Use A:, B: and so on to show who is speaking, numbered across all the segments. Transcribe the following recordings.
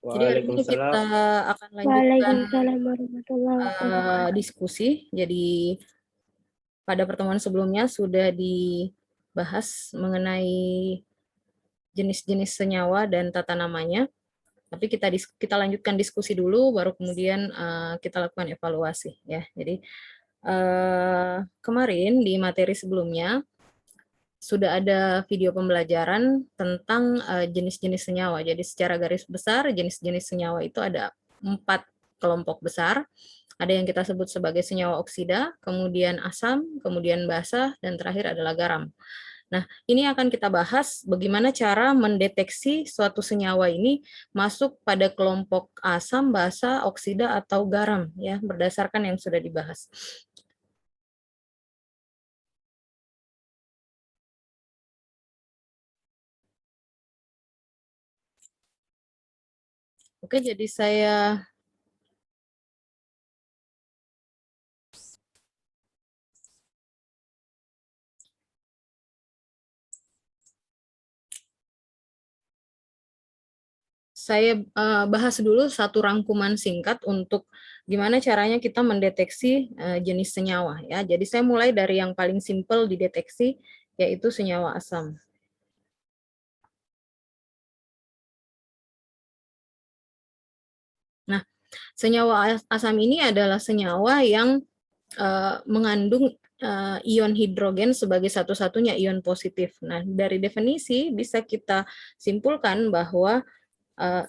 A: Jadi hari ini kita
B: Waalaikumsalam.
A: akan lanjutkan
C: Waalaikumsalam warahmatullahi wabarakatuh.
A: diskusi. Jadi pada pertemuan sebelumnya sudah dibahas mengenai jenis-jenis senyawa dan tata namanya. Tapi kita lanjutkan diskusi dulu, baru kemudian kita lakukan evaluasi ya. Jadi kemarin di materi sebelumnya sudah ada video pembelajaran tentang jenis-jenis senyawa. Jadi secara garis besar jenis-jenis senyawa itu ada 4 kelompok besar. Ada yang kita sebut sebagai senyawa oksida, kemudian asam, kemudian basa, dan terakhir adalah garam. Nah, ini akan kita bahas bagaimana cara mendeteksi suatu senyawa ini masuk pada kelompok asam, basa, oksida, atau garam, ya, berdasarkan yang sudah dibahas. Oke, jadi saya bahas dulu satu rangkuman singkat untuk gimana caranya kita mendeteksi jenis senyawa ya. Jadi saya mulai dari yang paling simpel dideteksi, yaitu senyawa asam. Nah, senyawa asam ini adalah senyawa yang mengandung ion hidrogen sebagai satu-satunya ion positif. Nah, dari definisi bisa kita simpulkan bahwa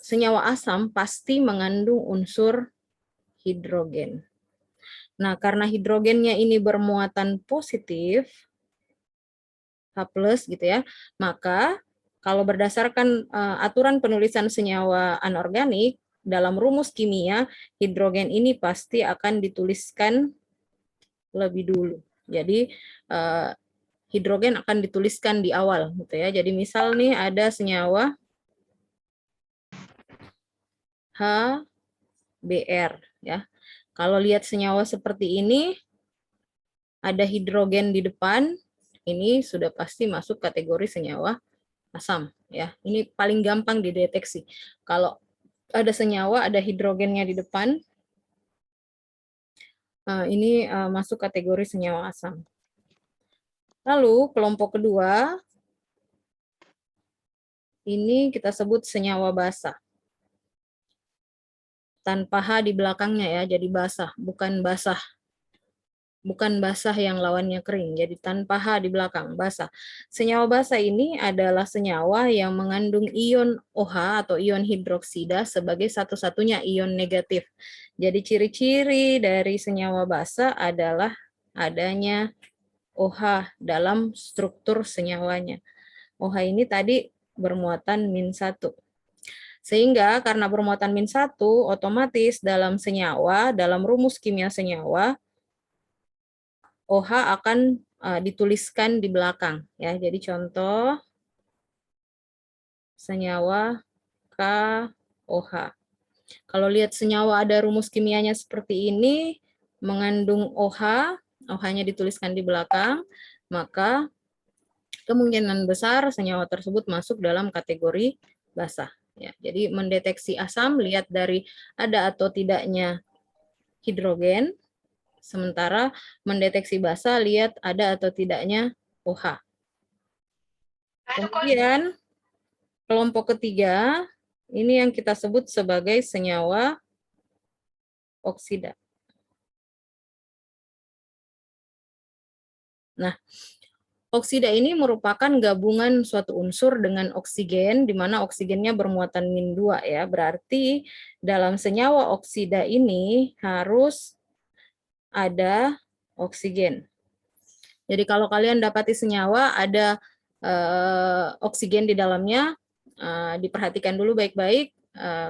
A: senyawa asam pasti mengandung unsur hidrogen. Nah, karena hidrogennya ini bermuatan positif, H+ gitu ya, maka kalau berdasarkan aturan penulisan senyawa anorganik, dalam rumus kimia, hidrogen ini pasti akan dituliskan lebih dulu. Jadi, hidrogen akan dituliskan di awal gitu ya. Jadi misal nih ada senyawa HBr ya. Kalau lihat senyawa seperti ini ada hidrogen di depan, ini sudah pasti masuk kategori senyawa asam ya. Ini paling gampang dideteksi. Kalau ada senyawa ada hidrogennya di depan, ini masuk kategori senyawa asam. Lalu kelompok kedua ini kita sebut senyawa basa. Tanpa H di belakangnya ya, jadi basah, bukan basah. Bukan basah yang lawannya kering, jadi tanpa H di belakang, basah. Senyawa basa ini adalah senyawa yang mengandung ion OH atau ion hidroksida sebagai satu-satunya ion negatif. Jadi ciri-ciri dari senyawa basa adalah adanya OH dalam struktur senyawanya. OH ini tadi bermuatan -1. Sehingga karena bermuatan -1, otomatis dalam senyawa, dalam rumus kimia senyawa, OH akan dituliskan di belakang. Ya, jadi contoh senyawa KOH. Kalau lihat senyawa ada rumus kimianya seperti ini, mengandung OH, OH-nya dituliskan di belakang, maka kemungkinan besar senyawa tersebut masuk dalam kategori basah. Ya, jadi mendeteksi asam lihat dari ada atau tidaknya hidrogen, sementara mendeteksi basa lihat ada atau tidaknya OH. Kemudian kelompok ketiga ini yang kita sebut sebagai senyawa oksida. Nah, oksida ini merupakan gabungan suatu unsur dengan oksigen, di mana oksigennya bermuatan -2 ya. Berarti dalam senyawa oksida ini harus ada oksigen. Jadi kalau kalian dapati senyawa ada oksigen di dalamnya, diperhatikan dulu baik-baik,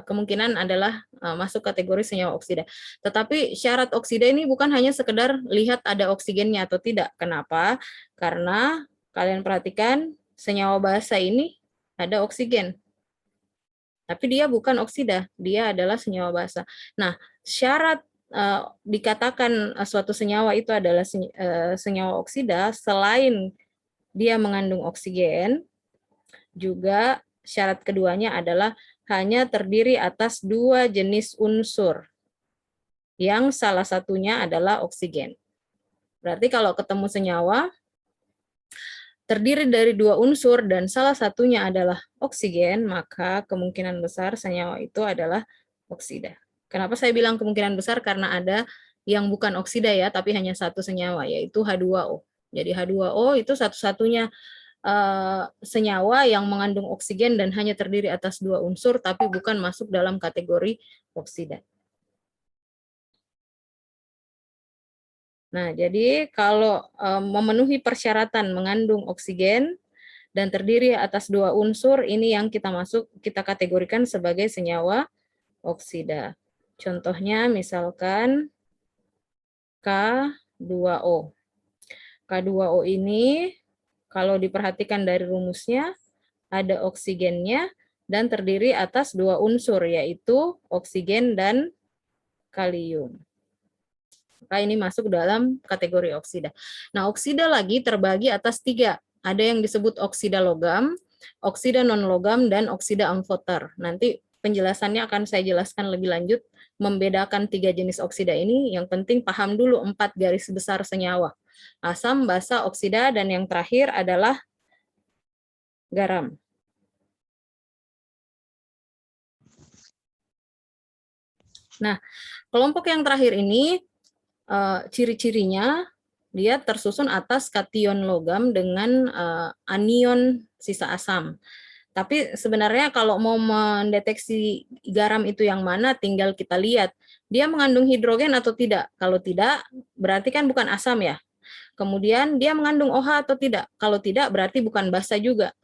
A: kemungkinan adalah masuk kategori senyawa oksida. Tetapi syarat oksida ini bukan hanya sekedar lihat ada oksigennya atau tidak. Kenapa? Karena kalian perhatikan senyawa basa ini ada oksigen. Tapi dia bukan oksida, dia adalah senyawa basa. Nah, syarat dikatakan suatu senyawa itu adalah senyawa oksida, selain dia mengandung oksigen, juga syarat keduanya adalah hanya terdiri atas 2 jenis unsur, yang salah satunya adalah oksigen. Berarti kalau ketemu senyawa, terdiri dari 2 unsur dan salah satunya adalah oksigen, maka kemungkinan besar senyawa itu adalah oksida. Kenapa saya bilang kemungkinan besar? Karena ada yang bukan oksida ya, tapi hanya satu senyawa, yaitu H2O. Jadi H2O itu satu-satunya senyawa yang mengandung oksigen dan hanya terdiri atas 2 unsur, tapi bukan masuk dalam kategori oksida. Nah, jadi kalau memenuhi persyaratan mengandung oksigen dan terdiri atas 2 unsur, ini yang kita kategorikan sebagai senyawa oksida. Contohnya misalkan K2O. K2O ini kalau diperhatikan dari rumusnya, ada oksigennya dan terdiri atas 2 unsur, yaitu oksigen dan kalium. Maka ini masuk dalam kategori oksida. Nah, oksida lagi terbagi atas 3. Ada yang disebut oksida logam, oksida non-logam, dan oksida amfoter. Nanti penjelasannya akan saya jelaskan lebih lanjut, membedakan 3 jenis oksida ini. Yang penting paham dulu 4 garis besar senyawa. Asam, basa, oksida, dan yang terakhir adalah garam. Nah, kelompok yang terakhir ini ciri-cirinya dia tersusun atas kation logam dengan anion sisa asam. Tapi sebenarnya kalau mau mendeteksi garam itu yang mana, tinggal kita lihat dia mengandung hidrogen atau tidak. Kalau tidak, berarti kan bukan asam ya. Kemudian dia mengandung OH atau tidak. Kalau tidak, berarti bukan basa juga.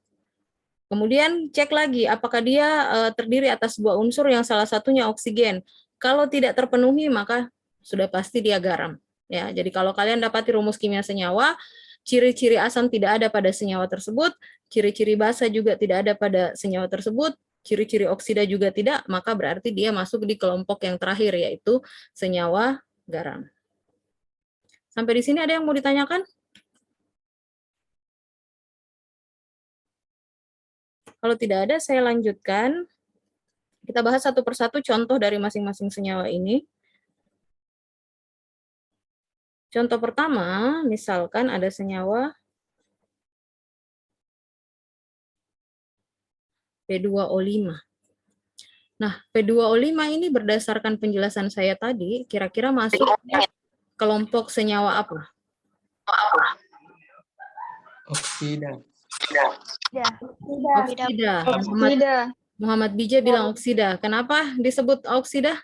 A: Kemudian cek lagi apakah dia terdiri atas 2 unsur yang salah satunya oksigen. Kalau tidak terpenuhi, maka sudah pasti dia garam. Ya, jadi kalau kalian dapati rumus kimia senyawa, ciri-ciri asam tidak ada pada senyawa tersebut, ciri-ciri basa juga tidak ada pada senyawa tersebut, ciri-ciri oksida juga tidak, maka berarti dia masuk di kelompok yang terakhir, yaitu senyawa garam. Sampai di sini ada yang mau ditanyakan? Kalau tidak ada, saya lanjutkan. Kita bahas satu persatu contoh dari masing-masing senyawa ini. Contoh pertama, misalkan ada senyawa P2O5. Nah, P2O5 ini berdasarkan penjelasan saya tadi, kira-kira masuk kelompok senyawa apa?
B: Oksida.
A: Oksida. Muhammad Bija bilang oksida. Kenapa disebut oksida?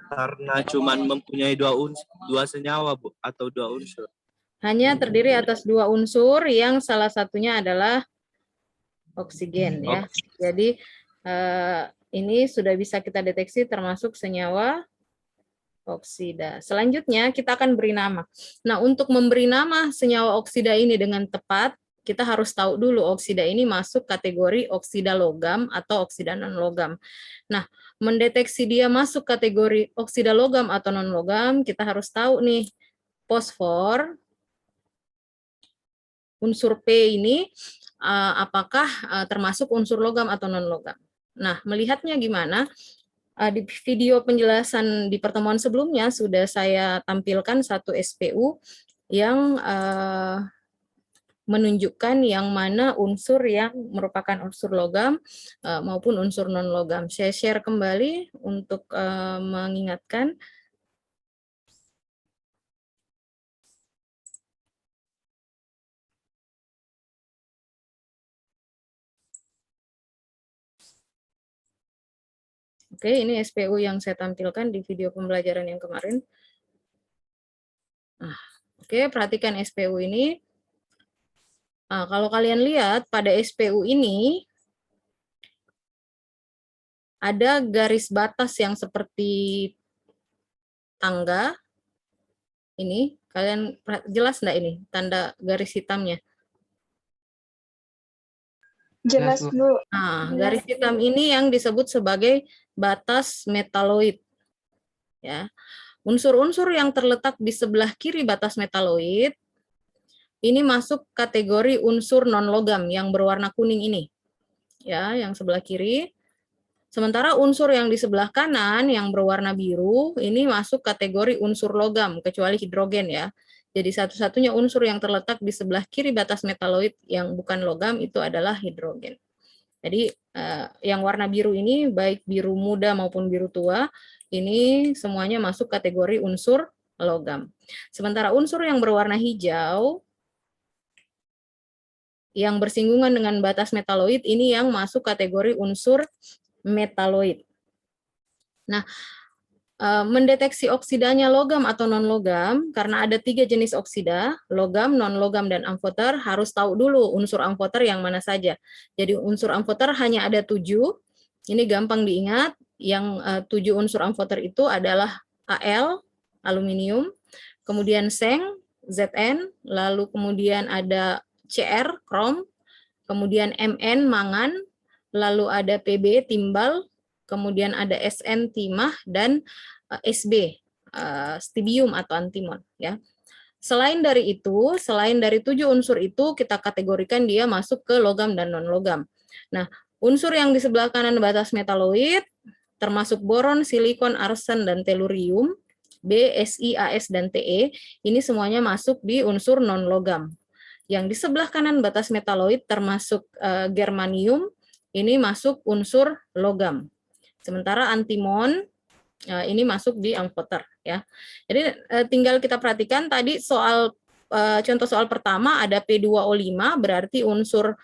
D: Karena cuma mempunyai 2 senyawa, Bu, atau 2 unsur.
A: Hanya terdiri atas 2 unsur yang salah satunya adalah oksigen ya. Jadi ini sudah bisa kita deteksi termasuk senyawa oksida. Selanjutnya kita akan beri nama. Nah, untuk memberi nama senyawa oksida ini dengan tepat, kita harus tahu dulu oksida ini masuk kategori oksida logam atau oksida non-logam. Nah, mendeteksi dia masuk kategori oksida logam atau non-logam, kita harus tahu nih, fosfor, unsur P ini apakah termasuk unsur logam atau non-logam. Nah, melihatnya gimana? Di video penjelasan di pertemuan sebelumnya sudah saya tampilkan satu SPU yang menunjukkan yang mana unsur yang merupakan unsur logam maupun unsur non-logam. Saya share kembali untuk mengingatkan. Oke, ini SPU yang saya tampilkan di video pembelajaran yang kemarin. Nah, oke, perhatikan SPU ini. Nah, kalau kalian lihat pada SPU ini ada garis batas yang seperti tangga. Ini, kalian jelas enggak ini tanda garis hitamnya?
C: Jelas, Bu.
A: Nah, garis hitam ini yang disebut sebagai batas metaloid. Ya. Unsur-unsur yang terletak di sebelah kiri batas metaloid ini masuk kategori unsur non-logam yang berwarna kuning ini. Ya, yang sebelah kiri. Sementara unsur yang di sebelah kanan yang berwarna biru ini masuk kategori unsur logam kecuali hidrogen ya. Jadi satu-satunya unsur yang terletak di sebelah kiri batas metaloid yang bukan logam itu adalah hidrogen. Jadi yang warna biru ini baik biru muda maupun biru tua ini semuanya masuk kategori unsur logam. Sementara unsur yang berwarna hijau yang bersinggungan dengan batas metaloid ini yang masuk kategori unsur metaloid. Nah, mendeteksi oksidanya logam atau non-logam, karena ada 3 jenis oksida, logam, non-logam, dan amfoter, harus tahu dulu unsur amfoter yang mana saja. Jadi unsur amfoter hanya ada 7, ini gampang diingat, yang 7 unsur amfoter itu adalah Al, aluminium, kemudian Seng, Zn, lalu kemudian ada Cr, krom, kemudian Mn, mangan, lalu ada Pb, timbal, kemudian ada Sn, timah, dan Sb, stibium atau antimon. Ya. Selain dari itu, selain dari 7 unsur itu, kita kategorikan dia masuk ke logam dan non-logam. Nah, unsur yang di sebelah kanan batas metaloid, termasuk boron, silikon, arsen, dan tellurium, B, Si, As, dan Te, ini semuanya masuk di unsur non-logam. Yang di sebelah kanan batas metaloid termasuk germanium, ini masuk unsur logam. Sementara antimon ini masuk di amfoter ya. Jadi tinggal kita perhatikan tadi soal contoh soal pertama ada P2O5 berarti unsur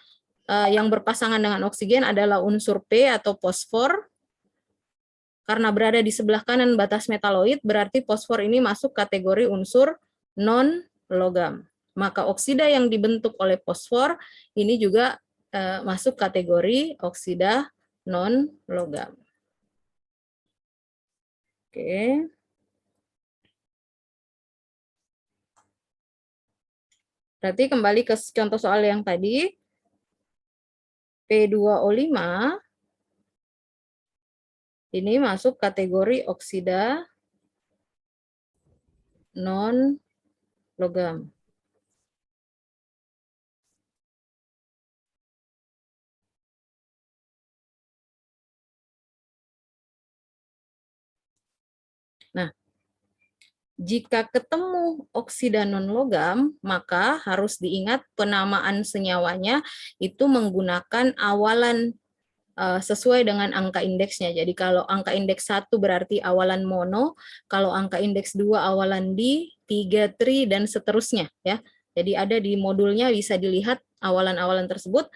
A: yang berpasangan dengan oksigen adalah unsur P atau fosfor. Karena berada di sebelah kanan batas metaloid berarti fosfor ini masuk kategori unsur non-logam. Maka oksida yang dibentuk oleh fosfor ini juga masuk kategori oksida non-logam. Oke. Berarti kembali ke contoh soal yang tadi. P2O5 ini masuk kategori oksida non-logam. Nah, jika ketemu oksida non-logam, maka harus diingat penamaan senyawanya itu menggunakan awalan sesuai dengan angka indeksnya. Jadi kalau angka indeks 1 berarti awalan mono, kalau angka indeks 2 awalan di, 3 tri, dan seterusnya. Ya. Jadi ada di modulnya bisa dilihat awalan-awalan tersebut.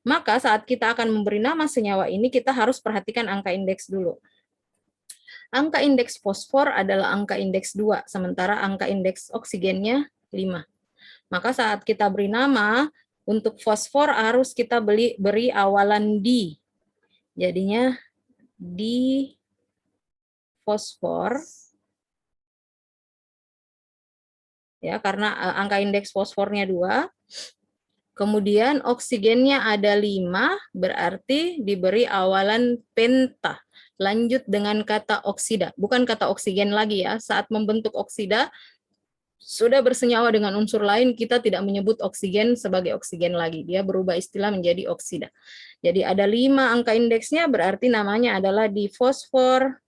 A: Maka saat kita akan memberi nama senyawa ini, kita harus perhatikan angka indeks dulu. Angka indeks fosfor adalah angka indeks 2, sementara angka indeks oksigennya 5. Maka saat kita beri nama, untuk fosfor harus kita beri awalan di. Jadinya di fosfor, ya karena angka indeks fosfornya 2, kemudian oksigennya ada 5, berarti diberi awalan penta. Lanjut dengan kata oksida, bukan kata oksigen lagi ya, saat membentuk oksida, sudah bersenyawa dengan unsur lain, kita tidak menyebut oksigen sebagai oksigen lagi. Dia berubah istilah menjadi oksida. Jadi ada 5 angka indeksnya, berarti namanya adalah difosfor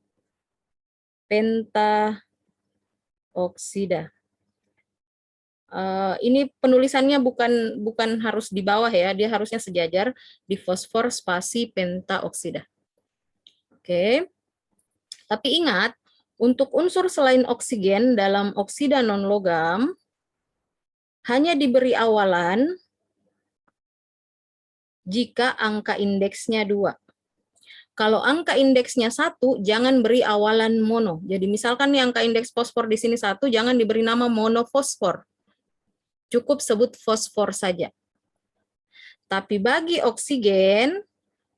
A: pentaoksida. Ini penulisannya bukan harus di bawah ya, dia harusnya sejajar, difosfor spasi pentaoksida. Oke. Tapi ingat, untuk unsur selain oksigen dalam oksida non-logam, hanya diberi awalan jika angka indeksnya 2. Kalau angka indeksnya 1, jangan beri awalan mono. Jadi misalkan nih angka indeks fosfor di sini 1, jangan diberi nama monofosfor. Cukup sebut fosfor saja. Tapi bagi oksigen,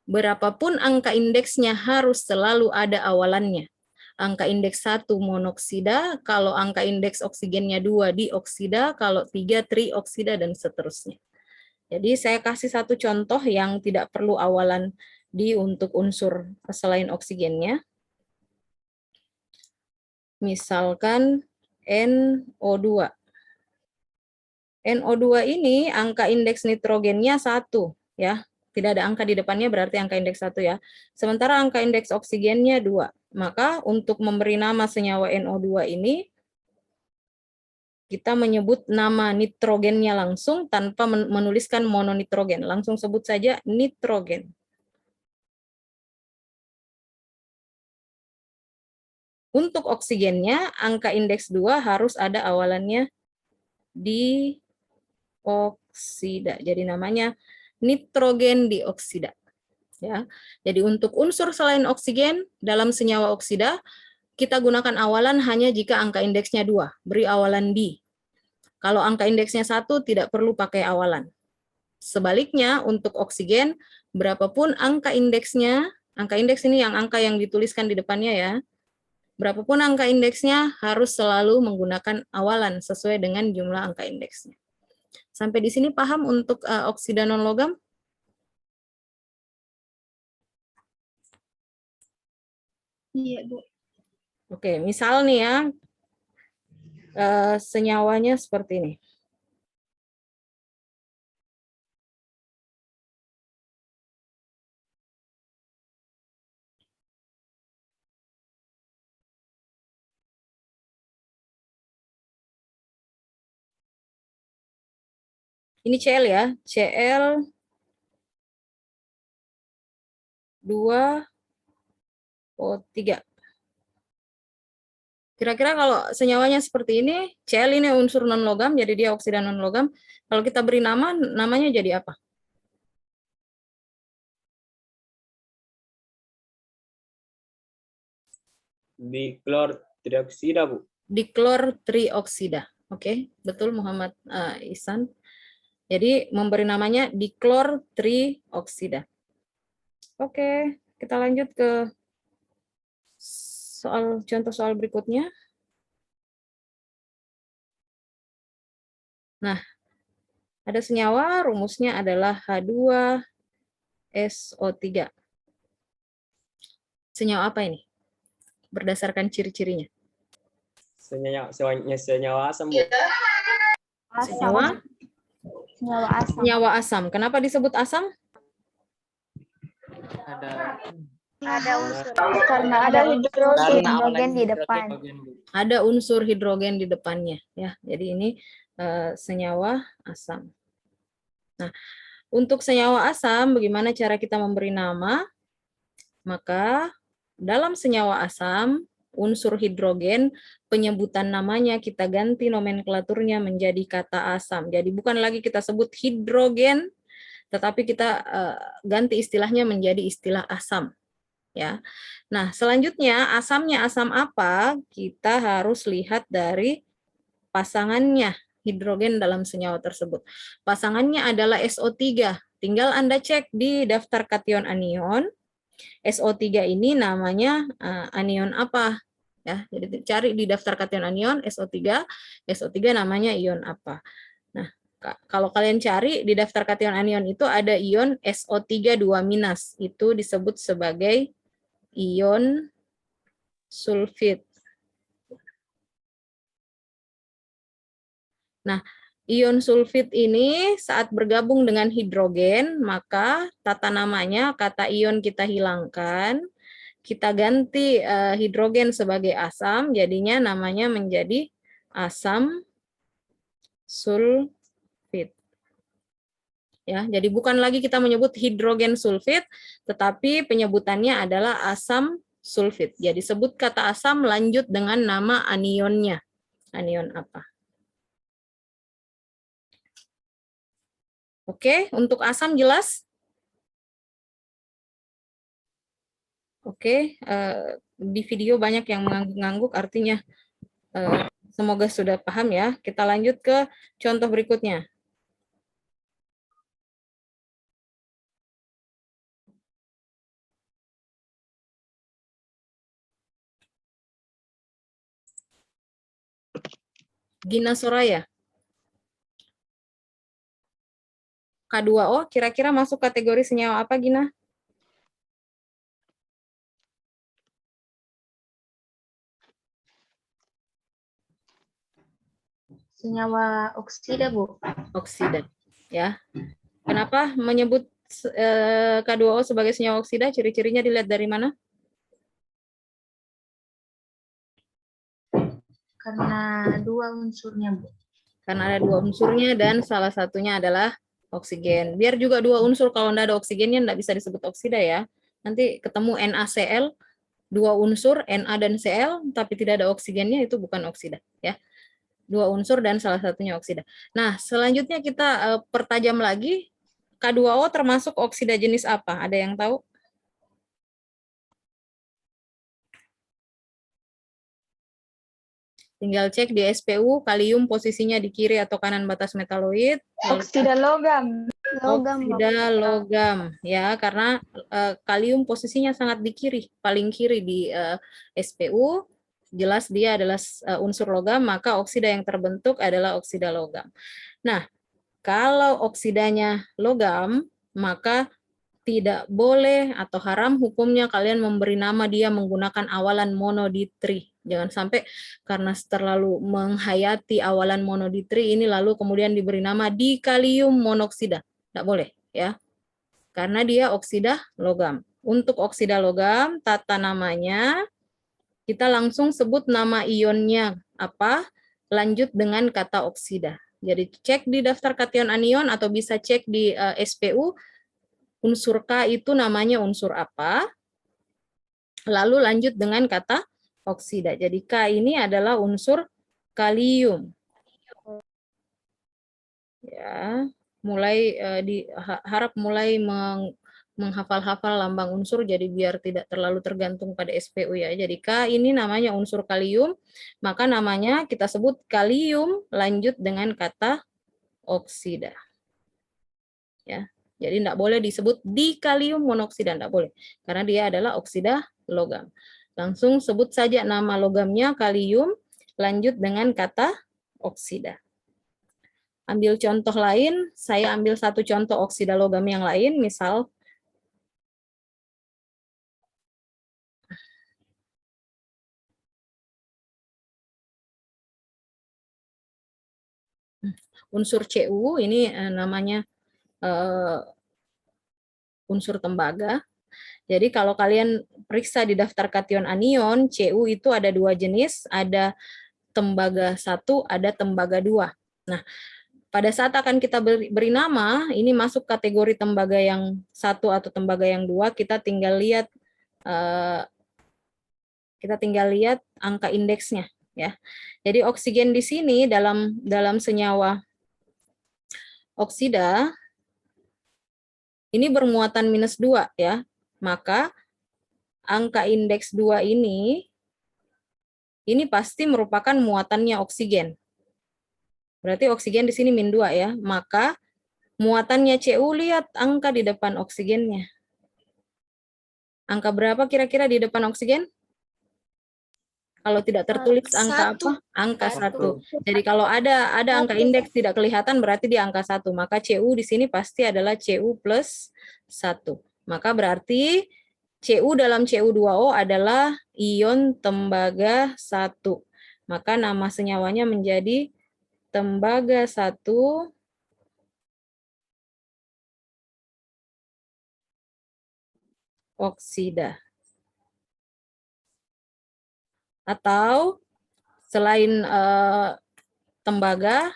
A: berapapun angka indeksnya harus selalu ada awalannya. Angka indeks 1 monoksida, kalau angka indeks oksigennya 2 dioksida, kalau 3 trioksida, dan seterusnya. Jadi saya kasih satu contoh yang tidak perlu awalan di untuk unsur selain oksigennya. Misalkan NO2. NO2 ini angka indeks nitrogennya 1 ya. Tidak ada angka di depannya berarti angka indeks 1 ya. Sementara angka indeks oksigennya 2. Maka untuk memberi nama senyawa NO2 ini kita menyebut nama nitrogennya langsung tanpa menuliskan mononitrogen. Langsung sebut saja nitrogen. Untuk oksigennya angka indeks 2 harus ada awalannya di oksida. Jadi namanya nitrogen dioksida. Ya. Jadi untuk unsur selain oksigen dalam senyawa oksida, kita gunakan awalan hanya jika angka indeksnya 2, beri awalan di. Kalau angka indeksnya 1, tidak perlu pakai awalan. Sebaliknya, untuk oksigen, berapapun angka indeksnya, angka indeks ini yang angka yang dituliskan di depannya ya, berapapun angka indeksnya harus selalu menggunakan awalan sesuai dengan jumlah angka indeksnya. Sampai di sini paham untuk oksida non-logam?
C: Iya, Bu.
A: Oke, misal nih ya, senyawanya seperti ini. Ini Cl ya, Cl 2O3. Kira-kira kalau senyawanya seperti ini, Cl ini unsur non-logam, jadi dia oksida non-logam. Kalau kita beri nama, namanya jadi apa?
B: Diklor trioksida, Bu.
A: Diklor trioksida. Oke, betul Muhammad Ihsan. Jadi memberi namanya diklor trioksida. Oke, kita lanjut ke contoh soal berikutnya. Nah, ada senyawa, rumusnya adalah H2SO3. Senyawa apa ini? Berdasarkan ciri-cirinya.
B: Senyawa asam, Bu.
A: Senyawa?
C: Senyawa asam.
A: Senyawa asam. Kenapa disebut asam?
C: Ada unsur. Karena ada hidrogen di depan.
A: Ada unsur hidrogen di depannya ya. Jadi ini senyawa asam. Nah, untuk senyawa asam bagaimana cara kita memberi nama? Maka dalam senyawa asam unsur hidrogen penyebutan namanya kita ganti nomenklaturnya menjadi kata asam. Jadi bukan lagi kita sebut hidrogen tetapi kita ganti istilahnya menjadi istilah asam. Ya. Nah, selanjutnya asamnya asam apa? Kita harus lihat dari pasangannya hidrogen dalam senyawa tersebut. Pasangannya adalah SO3. Tinggal Anda cek di daftar kation anion. SO3 ini namanya anion apa? Ya, jadi cari di daftar kation anion SO3, SO3 namanya ion apa. Nah, kalau kalian cari di daftar kation anion itu ada ion SO3 2-, itu disebut sebagai ion sulfit. Nah, ion sulfit ini saat bergabung dengan hidrogen, maka tata namanya kata ion kita hilangkan, kita ganti hidrogen sebagai asam, jadinya namanya menjadi asam sulfit. Ya, jadi bukan lagi kita menyebut hidrogen sulfit, tetapi penyebutannya adalah asam sulfit. Jadi sebut kata asam lanjut dengan nama anionnya. Anion apa? Oke, untuk asam jelas? Oke, di video banyak yang mengangguk-angguk, artinya semoga sudah paham ya. Kita lanjut ke contoh berikutnya. Gina Soraya. K2O kira-kira masuk kategori senyawa apa, Gina?
C: Senyawa oksida, Bu.
A: Oksida, ya. Kenapa menyebut K2O sebagai senyawa oksida? Ciri-cirinya dilihat dari mana?
C: Karena dua unsurnya, Bu.
A: Karena ada dua unsurnya dan salah satunya adalah oksigen. Biar juga dua unsur, kalau tidak ada oksigennya tidak bisa disebut oksida ya. Nanti ketemu NaCl, dua unsur Na dan Cl, tapi tidak ada oksigennya, itu bukan oksida ya. Dua unsur dan salah satunya oksida. Nah, selanjutnya kita pertajam lagi, K2O termasuk oksida jenis apa? Ada yang tahu? Tinggal cek di SPU, kalium posisinya di kiri atau kanan batas metaloid.
C: Oksida logam.
A: Oksida logam, ya, karena kalium posisinya sangat di kiri, paling kiri di SPU. Jelas dia adalah unsur logam, maka oksida yang terbentuk adalah oksida logam. Nah, kalau oksidanya logam, maka tidak boleh atau haram hukumnya kalian memberi nama dia menggunakan awalan monoditri. Jangan sampai karena terlalu menghayati awalan monoditri ini lalu kemudian diberi nama dikalium monoksida. Tidak boleh, ya. Karena dia oksida logam. Untuk oksida logam, tata namanya kita langsung sebut nama ionnya apa, lanjut dengan kata oksida. Jadi cek di daftar kation anion atau bisa cek di SPU, unsur K itu namanya unsur apa, lalu lanjut dengan kata oksida. Jadi K ini adalah unsur kalium. Ya, mulai harap mulai menghafal-hafal lambang unsur, jadi biar tidak terlalu tergantung pada SPU ya. Jadi K ini namanya unsur kalium, maka namanya kita sebut kalium lanjut dengan kata oksida. Ya, jadi tidak boleh disebut dikalium monoksida, tidak boleh, karena dia adalah oksida logam. Langsung sebut saja nama logamnya kalium lanjut dengan kata oksida. Ambil contoh lain, saya ambil satu contoh oksida logam yang lain, misal unsur Cu, ini namanya unsur tembaga. Jadi kalau kalian periksa di daftar kation anion, Cu itu ada dua jenis, ada tembaga 1, ada tembaga 2. Nah, pada saat akan kita beri nama, ini masuk kategori tembaga yang 1 atau tembaga yang 2, kita tinggal lihat angka indeksnya ya. Jadi oksigen di sini dalam senyawa oksida ini bermuatan -2 ya. Maka angka indeks 2 ini pasti merupakan muatannya oksigen. Berarti oksigen di sini -2 ya. Maka muatannya Cu, lihat angka di depan oksigennya. Angka berapa kira-kira di depan oksigen? Kalau tidak tertulis angka apa? Angka 1. Jadi kalau ada angka indeks tidak kelihatan berarti di angka 1. Maka Cu di sini pasti adalah Cu plus 1. Maka berarti Cu dalam Cu2O adalah ion tembaga 1. Maka nama senyawanya menjadi tembaga 1 oksida. Atau selain tembaga,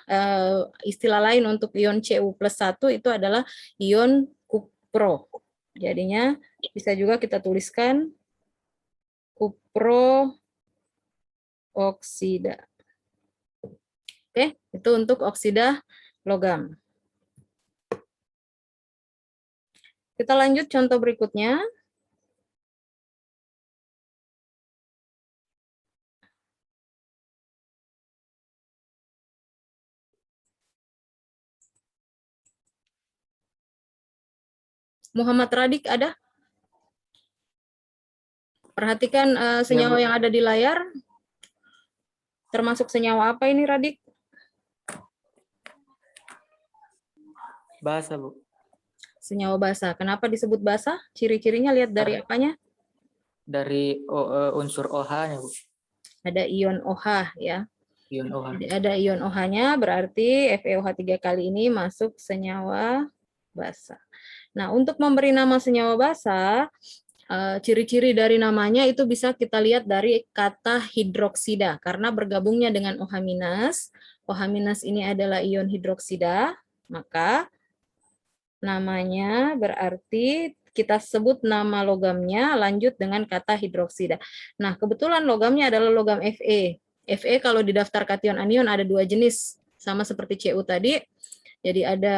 A: istilah lain untuk ion Cu plus 1 itu adalah ion kupro. Jadinya bisa juga kita tuliskan kupro oksida. Oke, itu untuk oksida logam. Kita lanjut contoh berikutnya. Muhammad Radik ada? Perhatikan senyawa yang ada di layar. Termasuk senyawa apa ini, Radik?
B: Basa, Bu.
A: Senyawa basa. Kenapa disebut basa? Ciri-cirinya lihat dari apanya?
B: Dari unsur OH-nya, Bu.
A: Ada ion OH ya.
B: Ion OH.
A: Jadi ada ion OH-nya, berarti FeOH3 kali ini masuk senyawa basa. Nah, untuk memberi nama senyawa basa, ciri-ciri dari namanya itu bisa kita lihat dari kata hidroksida, karena bergabungnya dengan OH-. OH- ini adalah ion hidroksida, maka namanya berarti kita sebut nama logamnya lanjut dengan kata hidroksida. Nah, kebetulan logamnya adalah logam Fe. Fe kalau di daftar kation anion ada 2 jenis, sama seperti Cu tadi. Jadi ada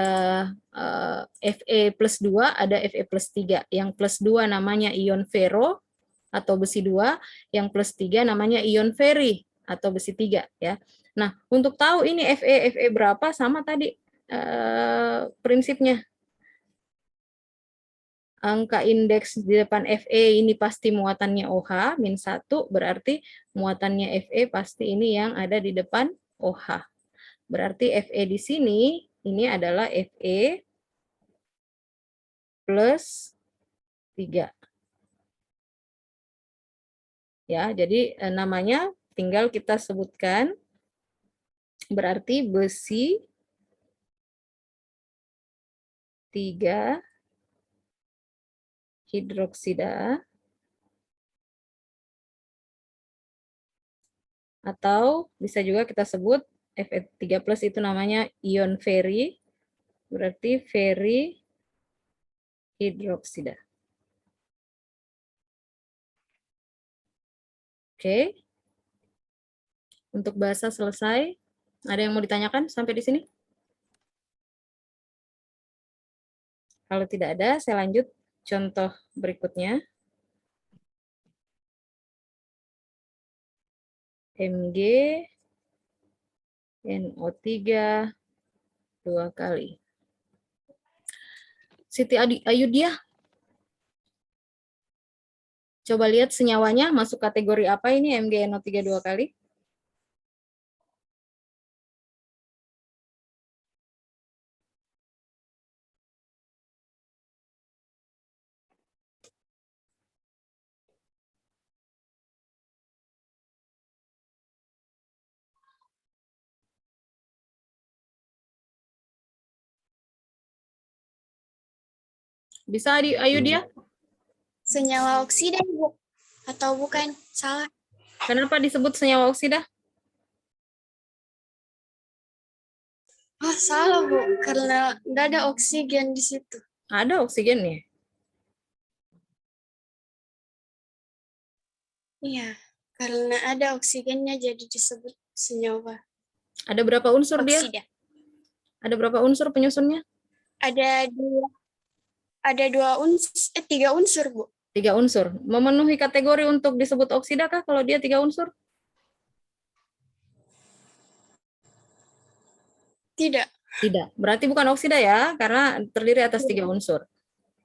A: Fe plus 2, ada Fe plus 3. Yang plus 2 namanya ion ferro atau besi 2, yang plus 3 namanya ion feri atau besi 3 ya. Nah, untuk tahu ini Fe berapa sama tadi prinsipnya. Angka indeks di depan Fe ini pasti muatannya OH, min 1, berarti muatannya Fe pasti ini yang ada di depan OH. Berarti Fe di sini, ini adalah Fe plus 3. Ya, jadi namanya tinggal kita sebutkan, berarti besi 3 hidroksida, atau bisa juga kita sebut Fe3 plus itu namanya ion feri, berarti feri hidroksida. Oke. Untuk bahasa selesai. Ada yang mau ditanyakan sampai di sini? Kalau tidak ada, saya lanjut contoh berikutnya. Mg NO3 2 kali. Siti Ayudia, coba lihat senyawanya masuk kategori apa ini Mg NO3 2 kali? Bisa Ayudia?
E: Senyawa oksida, Bu. Atau bukan? Salah.
A: Kenapa disebut senyawa oksida?
E: Oh, salah, Bu. Karena nggak ada oksigen di situ.
A: Ada oksigennya.
E: Iya, karena ada oksigennya jadi disebut senyawa
A: Ada berapa unsur dia?
E: oksida.
A: Ada berapa unsur penyusunnya?
E: Ada 3 unsur, Bu.
A: 3 unsur. Memenuhi kategori untuk disebut oksida kah kalau dia 3 unsur?
E: Tidak.
A: Tidak. Berarti bukan oksida ya, karena terdiri atas 3 unsur.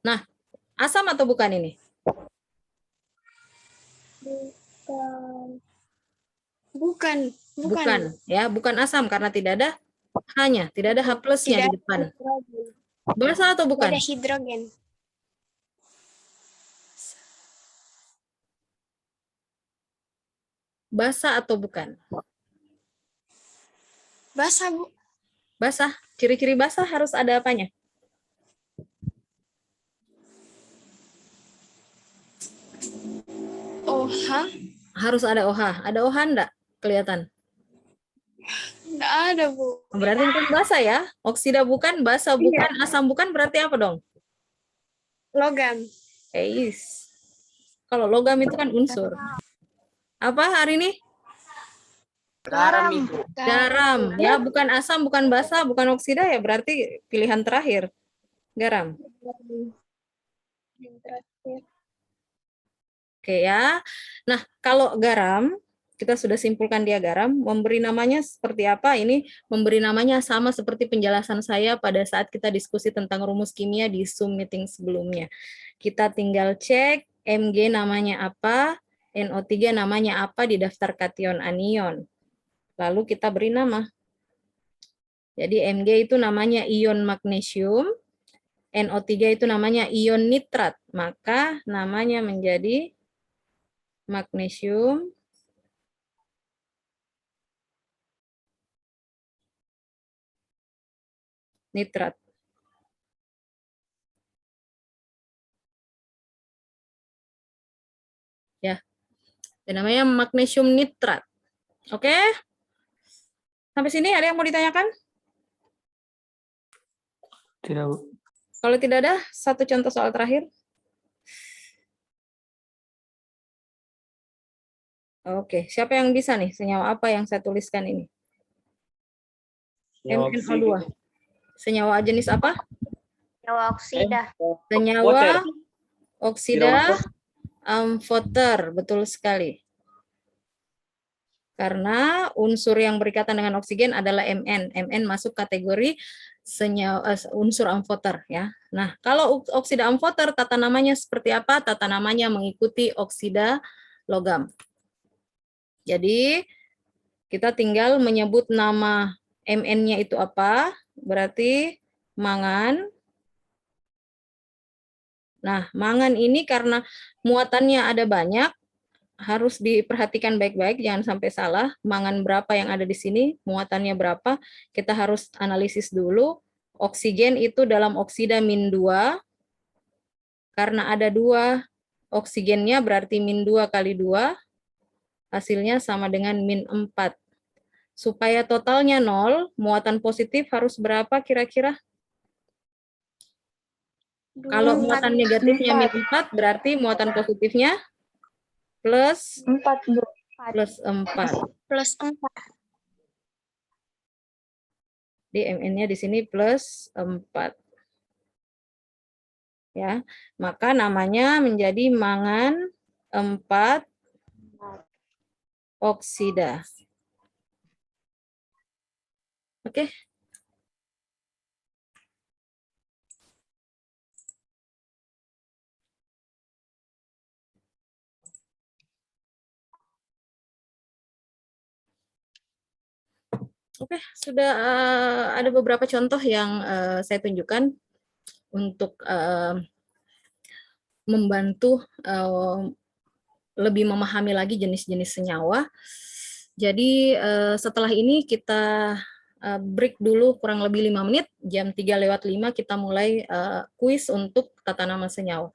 A: Nah, asam atau bukan ini?
E: Bukan.
A: Bukan, ya, bukan asam karena tidak ada H-nya, tidak ada H plusnya
E: Tidak
A: di depan.
E: ada hidrogen.
A: Basa atau
E: Tidak
A: bukan?
E: ada hidrogen.
A: Basa atau bukan?
E: Basah, Bu.
A: Basah. Ciri-ciri basah harus ada apanya?
E: OH?
A: Harus ada OH. Ada OH enggak? Kelihatan.
E: Nggak ada, Bu.
A: Berarti bukan basa ya. Oksida bukan, basa bukan, asam bukan, berarti apa dong?
E: Logam.
A: Eis. Kalau logam itu kan unsur. Apa hari ini?
B: Garam, Ibu.
A: Garam. Ya, bukan asam, bukan basa, bukan oksida ya, berarti pilihan terakhir. Garam.
E: Yang terakhir.
A: Oke ya. Nah, kalau garam, kita sudah simpulkan dia garam, memberi namanya seperti apa? Ini memberi namanya sama seperti penjelasan saya pada saat kita diskusi tentang rumus kimia di Zoom meeting sebelumnya. Kita tinggal cek Mg namanya apa, NO3 namanya apa di daftar kation anion. Lalu kita beri nama. Jadi Mg itu namanya ion magnesium, NO3 itu namanya ion nitrat, maka namanya menjadi magnesium nitrat. Ya, dan namanya magnesium nitrat. Oke? Sampai sini ada yang mau ditanyakan?
B: Tidak, Bu.
A: Kalau tidak ada, satu contoh soal terakhir. Oke, siapa yang bisa nih? Senyawa apa yang saya tuliskan ini?
D: Senyawa
A: MnO2. Senyawa jenis apa?
C: Senyawa oksida.
A: Senyawa oksida amfoter, betul sekali. Karena unsur yang berikatan dengan oksigen adalah Mn. Mn masuk kategori senyawa unsur amfoter ya. Nah, kalau oksida amfoter tata namanya seperti apa? Tata namanya mengikuti oksida logam. Jadi kita tinggal menyebut nama Mn-nya itu apa? Berarti mangan. Nah, mangan ini karena muatannya ada banyak, harus diperhatikan baik-baik, jangan sampai salah. Mangan berapa yang ada di sini, muatannya berapa, kita harus analisis dulu. Oksigen itu dalam oksida -2, karena ada 2 oksigennya berarti -2 kali 2, hasilnya sama dengan -4. Supaya totalnya 0, muatan positif harus berapa kira-kira? Kalau muatan negatifnya -4, berarti muatan positifnya plus
C: 4, Bu.
A: 4.
E: Plus 4.
A: Di Mn-nya di sini plus 4. Ya, maka namanya menjadi mangan 4 oksida. Oke. Oke, sudah ada beberapa contoh yang saya tunjukkan untuk membantu lebih memahami lagi jenis-jenis senyawa. Jadi setelah ini kita break dulu kurang lebih 5 menit, jam 3:05 kita mulai kuis untuk tata nama senyawa.